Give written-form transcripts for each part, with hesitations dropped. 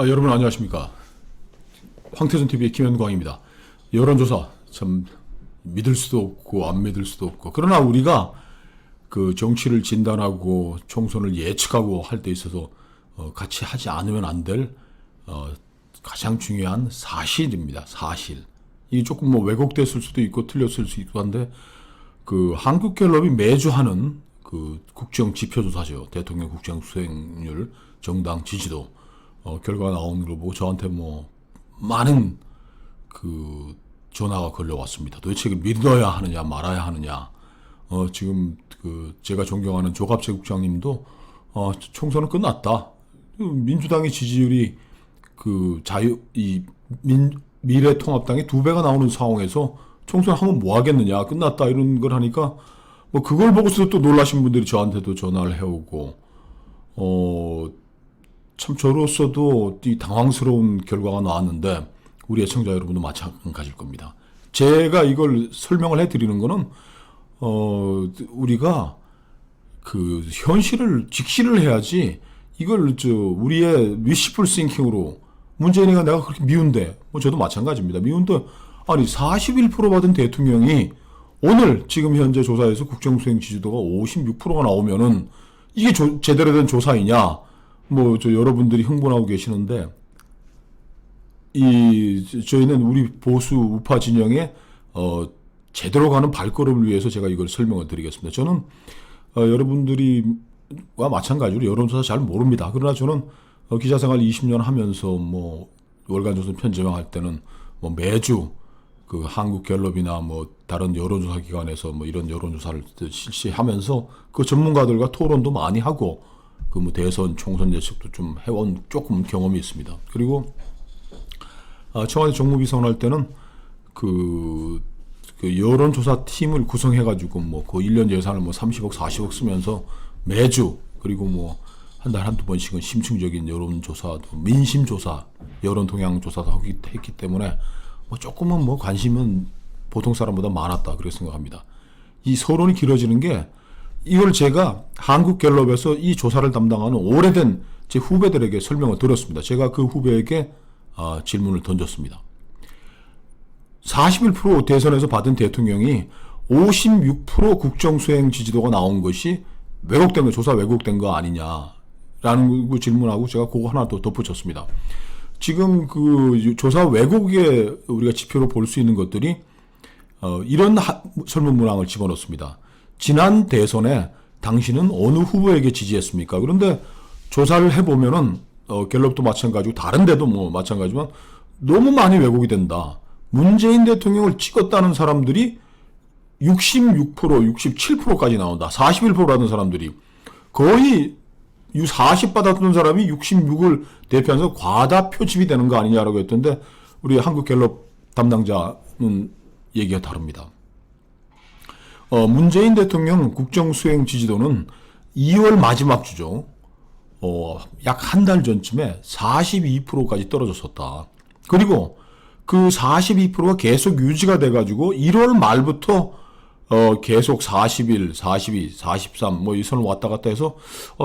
여러분 안녕하십니까. 황태전TV의 김현광입니다. 여론조사 참 믿을 수도 없고 안 믿을 수도 없고, 그러나 우리가 그 정치를 진단하고 총선을 예측하고 할 때 있어서 같이 하지 않으면 안 될 가장 중요한 사실입니다. 사실. 이게 조금 뭐 왜곡됐을 수도 있고 틀렸을 수도 있고 한데, 그 한국갤럽이 매주 하는 그 국정 지표조사죠. 대통령 국정 수행률, 정당 지지도 결과가 나오는 걸 보고 저한테 뭐 많은 그 전화가 걸려왔습니다. 도대체 믿어야 하느냐 말아야 하느냐. 지금 그 제가 존경하는 조갑재 국장님도 총선은 끝났다. 민주당의 지지율이 그 미래통합당의 2배가 나오는 상황에서 총선 하면 뭐 하겠느냐, 끝났다, 이런 걸 하니까 뭐 그걸 보고서도 또 놀라신 분들이 저한테도 전화를 해오고, 참 저로서도 이 당황스러운 결과가 나왔는데 우리 애청자 여러분도 마찬가지일 겁니다. 제가 이걸 설명을 해드리는 거는 우리가 그 현실을 직시를 해야지, 이걸 우리의 wishful thinking으로 문재인이가 내가 그렇게 미운데, 뭐 저도 마찬가지입니다. 미운데 아니 41% 받은 대통령이 오늘 지금 현재 조사에서 국정수행 지지도가 56%가 나오면은 이게 제대로 된 조사이냐? 뭐 여러분들이 흥분하고 계시는데, 저희는 우리 보수 우파 진영의 제대로 가는 발걸음을 위해서 제가 이걸 설명을 드리겠습니다. 저는 여러분들이와 마찬가지로 여론조사 잘 모릅니다. 그러나 저는 기자생활 20년 하면서 뭐 월간조선 편집할 때는 뭐 매주 그 한국갤럽이나 뭐 다른 여론조사 기관에서 뭐 이런 여론조사를 실시하면서 그 전문가들과 토론도 많이 하고, 그 뭐 대선 총선 예측도 좀 해온 조금 경험이 있습니다. 그리고 청와대 정무비서관 할 때는 그 여론조사 팀을 구성해가지고 뭐 그 1년 예산을 뭐 30억 40억 쓰면서 매주, 그리고 뭐 한 달 한두 번씩은 심층적인 여론조사도, 민심조사, 여론동향조사도 했기 때문에 뭐 조금은 뭐 관심은 보통 사람보다 많았다, 그렇게 생각합니다. 이 서론이 길어지는 게, 이걸 제가 한국갤럽에서 이 조사를 담당하는 오래된 제 후배들에게 설명을 드렸습니다. 제가 그 후배에게 질문을 던졌습니다. 41% 대선에서 받은 대통령이 56% 국정수행 지지도가 나온 것이 왜곡된 거, 조사 왜곡된 거 아니냐라는 질문하고 제가 그거 하나 더 덧붙였습니다. 지금 그 조사 왜곡에 우리가 지표로 볼 수 있는 것들이 이런 설문 문항을 집어넣습니다. 지난 대선에 당신은 어느 후보에게 지지했습니까? 그런데 조사를 해보면은 갤럽도 마찬가지고 다른 데도 뭐 마찬가지지만 너무 많이 왜곡이 된다. 문재인 대통령을 찍었다는 사람들이 66%, 67%까지 나온다. 41%라는 사람들이 거의 40 받았던 사람이 66을 대표하면서 과다 표집이 되는 거 아니냐라고 했던데, 우리 한국갤럽 담당자는 얘기가 다릅니다. 문재인 대통령 국정수행 지지도는 2월 마지막 주죠. 약 한 달 전쯤에 42%까지 떨어졌었다. 그리고 그 42%가 계속 유지가 돼가지고 1월 말부터 계속 41, 42, 43 뭐 이 선을 왔다 갔다 해서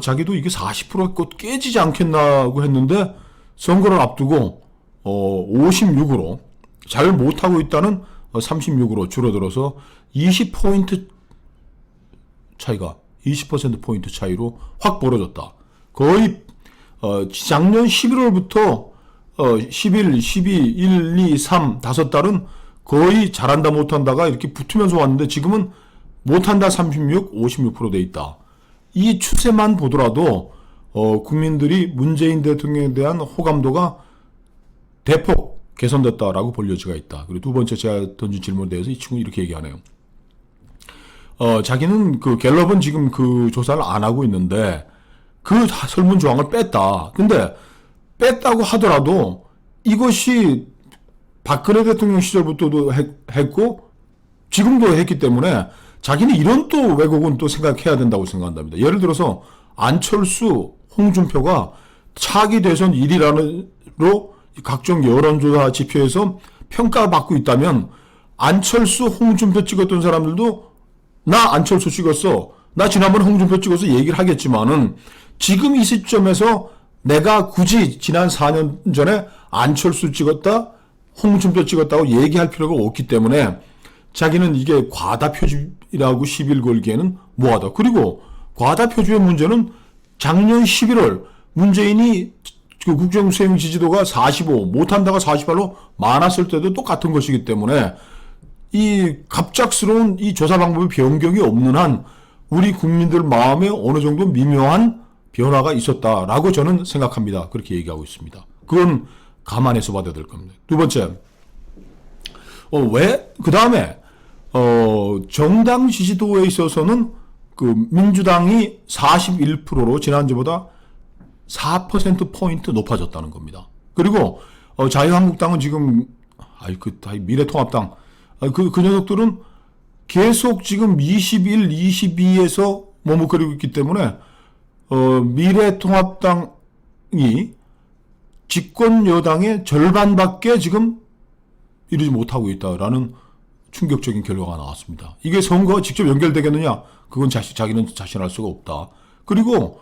자기도 이게 40%가 곧 깨지지 않겠나고 했는데, 선거를 앞두고 56으로 잘 못하고 있다는 36으로 줄어들어서 20% 차이가 20%포인트 차이로 확 벌어졌다. 거의 작년 11월부터 11, 12, 1, 2, 3, 5달은 거의 잘한다 못한다가 이렇게 붙으면서 왔는데, 지금은 못한다 36, 56% 돼 있다. 이 추세만 보더라도 국민들이 문재인 대통령에 대한 호감도가 대폭 개선됐다라고 볼 여지가 있다. 그리고 두 번째 제가 던진 질문에 대해서 이 친구 이렇게 얘기하네요. 자기는 그 갤럽은 지금 그 조사를 안 하고 있는데 그 설문 조항을 뺐다. 근데 뺐다고 하더라도 이것이 박근혜 대통령 시절부터도 했고 지금도 했기 때문에 자기는 이런 또 왜곡은 또 생각해야 된다고 생각한답니다. 예를 들어서 안철수, 홍준표가 차기 대선 1위라로 각종 여론조사 지표에서 평가받고 있다면, 안철수, 홍준표 찍었던 사람들도 나 안철수 찍었어, 나 지난번에 홍준표 찍어서 얘기를 하겠지만은 지금 이 시점에서 내가 굳이 지난 4년 전에 안철수 찍었다, 홍준표 찍었다고 얘기할 필요가 없기 때문에 자기는 이게 과다 표집이라고 시비를 걸기에는 뭐하다. 그리고 과다 표집의 문제는 작년 11월 문재인이 그 국정수행 지지도가 45, 못한다가 48로 많았을 때도 똑같은 것이기 때문에 이 갑작스러운 이 조사 방법의 변경이 없는 한 우리 국민들 마음에 어느 정도 미묘한 변화가 있었다라고 저는 생각합니다. 그렇게 얘기하고 있습니다. 그건 감안해서 봐야 될 겁니다. 두 번째, 그 다음에, 정당 지지도에 있어서는 그 민주당이 41%로 지난주보다 4%포인트 높아졌다는 겁니다. 그리고, 자유한국당은 지금, 미래통합당, 그 녀석들은 계속 지금 21, 22에서 머뭇거리고 있기 때문에, 미래통합당이 집권 여당의 절반밖에 지금 이루지 못하고 있다라는 충격적인 결과가 나왔습니다. 이게 선거와 직접 연결되겠느냐? 그건 자기는 자신할 수가 없다. 그리고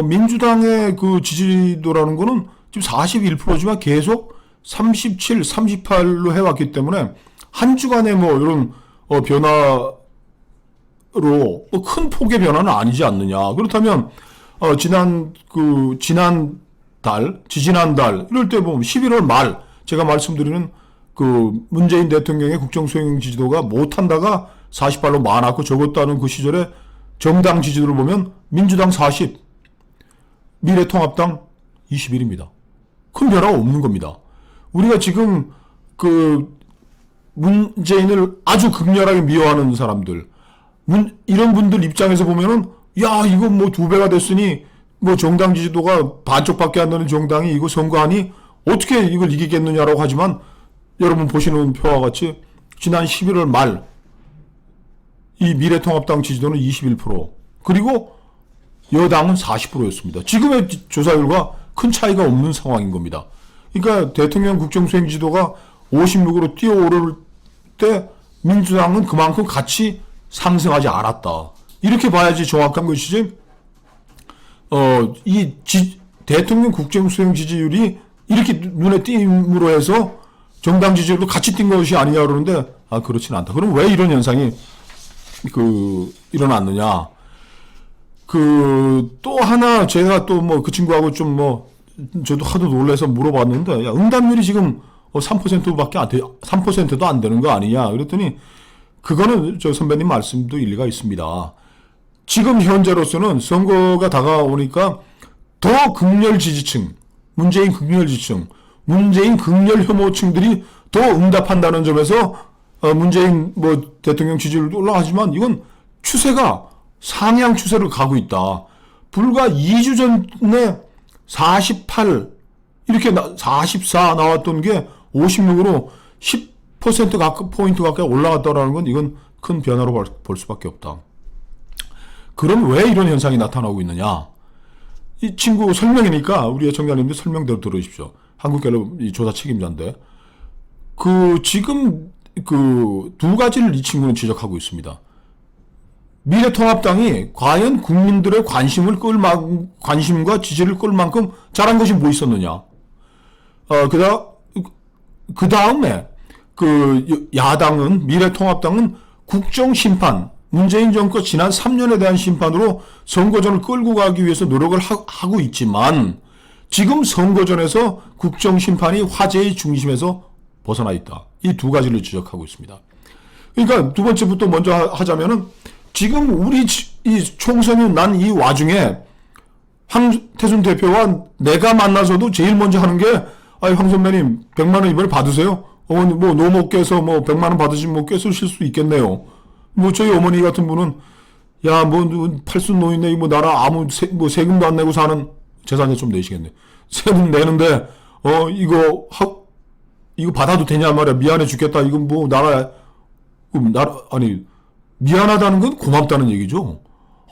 민주당의 그 지지도라는 거는 지금 41%지만 계속 37, 38로 해왔기 때문에 한 주간에 뭐 이런 변화로 큰 폭의 변화는 아니지 않느냐. 그렇다면 지지난달 이럴 때 보면 11월 말 제가 말씀드리는 그 문재인 대통령의 국정 수행 지지도가 못한다가 48로 많았고 적었다는 그 시절에 정당 지지도를 보면 민주당 40, 미래통합당 21입니다. 큰 변화가 없는 겁니다. 우리가 지금 그 문재인을 아주 극렬하게 미워하는 사람들, 이런 분들 입장에서 보면은 야, 이거 뭐 2배가 됐으니 뭐 정당 지지도가 반쪽밖에 안 되는 정당이 이거 선거하니 어떻게 이걸 이기겠느냐라고 하지만 여러분 보시는 표와 같이 지난 11월 말 이 미래통합당 지지도는 21% 그리고 여당은 40%였습니다. 지금의 조사율과 큰 차이가 없는 상황인 겁니다. 그러니까 대통령 국정수행 지도가 56으로 뛰어오를 때 민주당은 그만큼 같이 상승하지 않았다. 이렇게 봐야지 정확한 것이지. 대통령 국정수행 지지율이 이렇게 눈에 띄므로 해서 정당 지지율도 같이 뛴 것이 아니냐 그러는데, 그렇진 않다. 그럼 왜 이런 현상이, 일어났느냐. 또 하나, 제가 또 그 친구하고 저도 하도 놀라서 물어봤는데, 야, 응답률이 지금 3%밖에 3%도 안 되는 거 아니냐. 그랬더니, 그거는 선배님 말씀도 일리가 있습니다. 지금 현재로서는 선거가 다가오니까 더 극렬 지지층, 문재인 극렬 지지층, 문재인 극렬 혐오층들이 더 응답한다는 점에서 문재인 대통령 지지율도 올라가지만 이건 추세가 상향 추세를 가고 있다. 불과 2주 전에 48, 이렇게 44 나왔던 게 56으로 10% 포인트 가까이 올라갔다라는 건 이건 큰 변화로 볼 수밖에 없다. 그럼 왜 이런 현상이 나타나고 있느냐? 이 친구 설명이니까 우리 애청자님들 설명대로 들으십시오. 한국갤럽 조사 책임자인데 지금 두 가지를 이 친구는 지적하고 있습니다. 미래통합당이 과연 국민들의 관심과 지지를 끌 만큼 잘한 것이 뭐 있었느냐? 그 다음에 야당은 미래통합당은 국정심판, 문재인 정권 지난 3년에 대한 심판으로 선거전을 끌고 가기 위해서 노력을 하고 있지만 지금 선거전에서 국정심판이 화제의 중심에서 벗어나 있다. 이 두 가지를 지적하고 있습니다. 그러니까 두 번째부터 먼저 하자면은 지금 우리 이 총선이 난 이 와중에 황태순 대표와 내가 만나서도 제일 먼저 하는 게 황 선배님 100만 원 이번에 받으세요. 어머니 노모께서 100만 원 받으시면 꽤 쓰실 수 있겠네요. 저희 어머니 같은 분은 팔순 노인네 나라 아무 세금도 안 내고 사는 재산세 좀 내시겠네. 세금 내는데 이거 받아도 되냐 말이야. 미안해 죽겠다. 이건 미안하다는 건 고맙다는 얘기죠.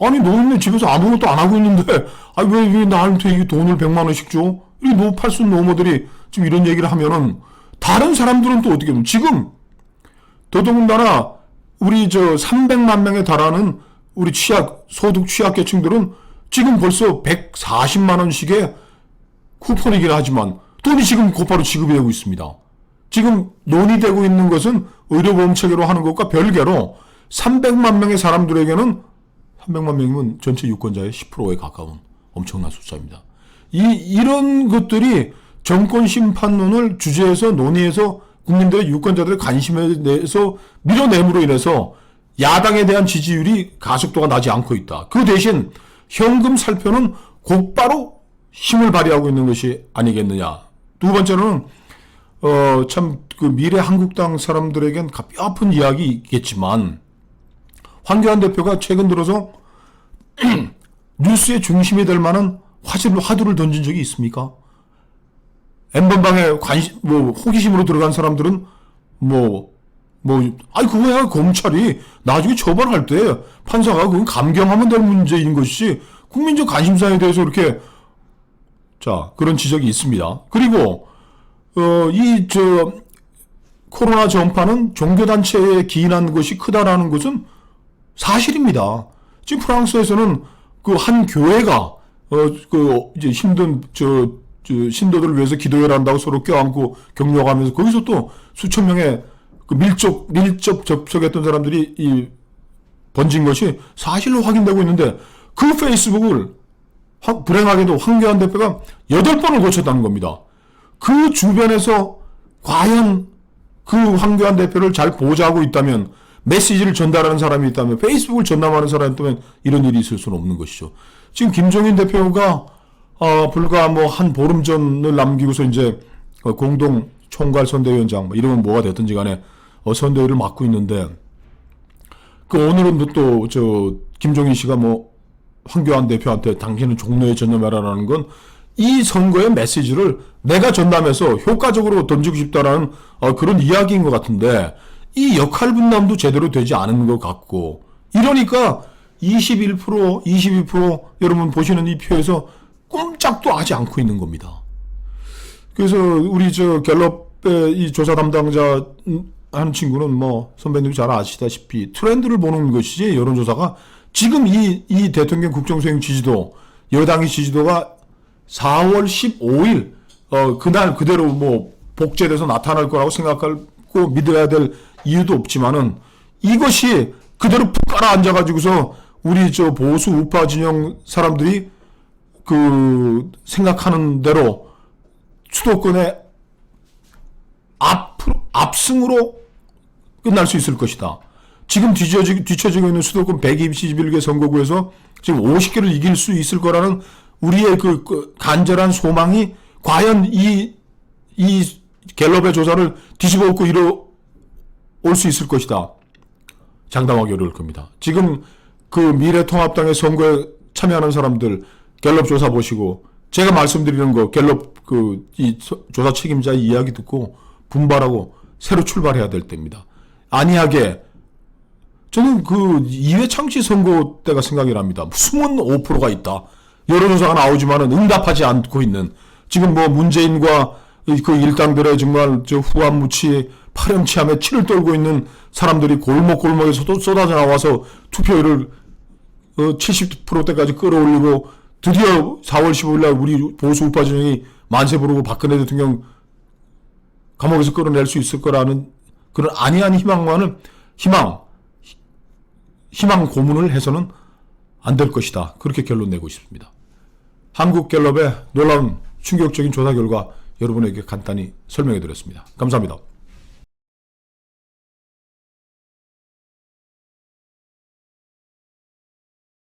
아니 노인네 집에서 아무것도 안 하고 있는데 왜 나한테 돈을 100만 원씩 줘? 이 팔순 노모들이 지금 이런 얘기를 하면은 다른 사람들은 또 어떻게 하면 지금 더더군다나 우리 300만 명에 달하는 우리 소득 취약계층들은 지금 벌써 140만 원씩의 쿠폰이긴 하지만 돈이 지금 곧바로 지급이 되고 있습니다. 지금 논의되고 있는 것은 의료보험 체계로 하는 것과 별개로 300만 명의 사람들에게는 300만 명이면 전체 유권자의 10%에 가까운 엄청난 숫자입니다. 이런 것들이 정권 심판론을 주제해서 논의해서 국민들의 유권자들의 관심에 대해서 밀어냄으로 인해서 야당에 대한 지지율이 가속도가 나지 않고 있다. 그 대신 현금 살표는 곧바로 힘을 발휘하고 있는 것이 아니겠느냐. 두 번째로는 참 그 미래 한국당 사람들에겐 뼈아픈 이야기겠지만 황교안 대표가 최근 들어서 뉴스의 중심이 될 만한 화두를 던진 적이 있습니까? N번방에 호기심으로 들어간 사람들은 그거야 검찰이 나중에 처벌할 때 판사가 그건 감경하면 될 문제인 것이지 국민적 관심사에 대해서 이렇게 그런 지적이 있습니다. 그리고 코로나 전파는 종교단체에 기인한 것이 크다라는 것은 사실입니다. 지금 프랑스에서는 그 한 교회가 이제 힘든 신도들을 위해서 기도회를 한다고 서로 껴안고 격려하면서 거기서 또 수천 명의 그 밀접 접촉했던 사람들이 번진 것이 사실로 확인되고 있는데 그 페이스북을 불행하게도 황교안 대표가 8번을 고쳤다는 겁니다. 그 주변에서 과연 그 황교안 대표를 잘 보좌하고 있다면, 메시지를 전달하는 사람이 있다면, 페이스북을 전담하는 사람이 있다면 이런 일이 있을 수는 없는 것이죠. 지금 김종인 대표가 불과 한 보름 전을 남기고서 이제 공동 총괄 선대위원장 이름은 뭐가 됐든지 간에 선대위를 맡고 있는데, 오늘은 또 김종인 씨가 황교안 대표한테 당신은 종로에 전념해라라는 건 이 선거의 메시지를 내가 전담해서 효과적으로 던지고 싶다라는 그런 이야기인 것 같은데, 이 역할 분담도 제대로 되지 않은 것 같고, 이러니까 21%, 22% 여러분 보시는 이 표에서 꼼짝도 하지 않고 있는 겁니다. 그래서 우리 갤럽의 이 조사 담당자 하는 친구는 선배님이 잘 아시다시피 트렌드를 보는 것이지, 여론조사가 지금 이 대통령 국정수행 지지도, 여당의 지지도가 4월 15일 그날 그대로 복제돼서 나타날 거라고 생각하고 믿어야 될 이유도 없지만은, 이것이 그대로 푹 깔아앉아가지고서 우리 보수 우파 진영 사람들이 생각하는 대로 수도권의 압승으로 끝날 수 있을 것이다. 지금 뒤처지고 있는 수도권 121개 선거구에서 지금 50개를 이길 수 있을 거라는 우리의 간절한 소망이 과연 이 갤럽의 조사를 뒤집어 엎고 올 수 있을 것이다. 장담하기 어려울 겁니다. 지금 미래통합당의 선거에 참여하는 사람들 갤럽 조사 보시고 제가 말씀드리는 거 갤럽 이 조사 책임자의 이야기 듣고 분발하고 새로 출발해야 될 때입니다. 안이하게 저는 이회 창시 선거 때가 생각이 납니다. 숨은 5%가 있다. 여론조사가 나오지만은 응답하지 않고 있는, 지금 문재인과 일당들의 정말 후한무치 파렴치함에 치를 떨고 있는 사람들이 골목골목에서도 쏟아져 나와서 투표율을 70%대까지 끌어올리고 드디어 4월 15일 날 우리 보수 우파 진영이 만세 부르고 박근혜 대통령 감옥에서 끌어낼 수 있을 거라는 그런 안이한 희망만은 희망 고문을 해서는 안 될 것이다. 그렇게 결론 내고 있습니다. 한국갤럽의 놀라운 충격적인 조사 결과 여러분에게 간단히 설명해 드렸습니다. 감사합니다.